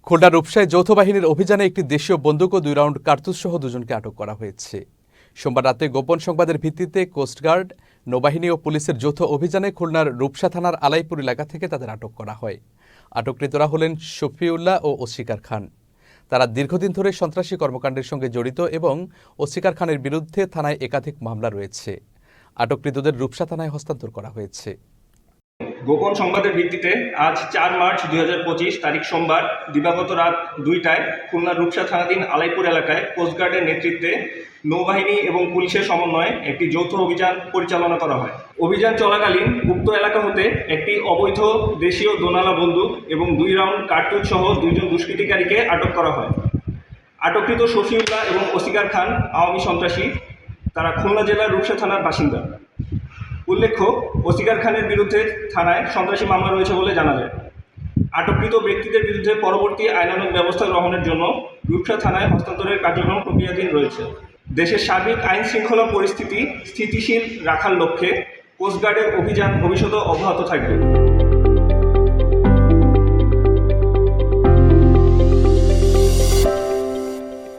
খুলনা রূপসায় যৌথ বাহিনীর অভিযানে একটি দেশীয় বন্দুক ও 2 রাউন্ড কার্তুজসহ দুজনকে আটক করা হয়েছে। সোমবার রাতে গোপন সংবাদের ভিত্তিতে কোস্টগার্ড, নৌবাহিনী ও পুলিশের যৌথ অভিযানে খুলনার রূপসা থানার আলাইপুর এলাকা থেকে তাদের আটক করা হয়। আটককৃতরা হলেন শফিউল্লাহ ও অস্বীকার খান। তারা দীর্ঘদিন ধরে সন্ত্রাসী কর্মকাণ্ডের সঙ্গে জড়িত এবং অস্বীকার খানের বিরুদ্ধে থানায় একাধিক মামলা রয়েছে। আটককৃতদের রূপসা থানায় হস্তান্তর করা হয়েছে। গোপন সংবাদের ভিত্তিতে আজ 4 মার্চ 2025 তারিখ সোমবার দিবাগত রাত 2টায় খুলনার রূপসা থানাধীন আলাইপুর এলাকায় কোস্টগার্ডের নেতৃত্বে নৌবাহিনী এবং পুলিশের সমন্বয়ে একটি যৌথ অভিযান পরিচালনা করা হয়। অভিযান চলাকালীন উক্ত এলাকা হতে একটি অবৈধ দেশীয় দোনালা বন্দুক এবং 2 রাউন্ড কার্তুজ সহ 2 জন দুষ্কৃতিকারীকে আটক করা হয়। আটককৃত শফিউল্লাহ এবং অস্বীকার খান আওয়ামী সন্ত্রাসী। তারা খুলনা জেলার রূপসা থানার বাসিন্দা। উল্লেখ্য, অস্বীকার খানের বিরুদ্ধে থানায় সন্ত্রাসী মামলা রয়েছে বলে জানা যায়। আটককৃত ব্যক্তিদের বিরুদ্ধে পরবর্তী আইনানুগ ব্যবস্থা গ্রহণের জন্য রূপসা থানায় হস্তান্তরের কার্যক্রম প্রক্রিয়াধীন রয়েছে। দেশের সার্বিক আইন শৃঙ্খলা পরিস্থিতি স্থিতিশীল রাখার লক্ষ্যে কোস্টগার্ডের অভিযান ভবিষ্যতেও অব্যাহত থাকবে।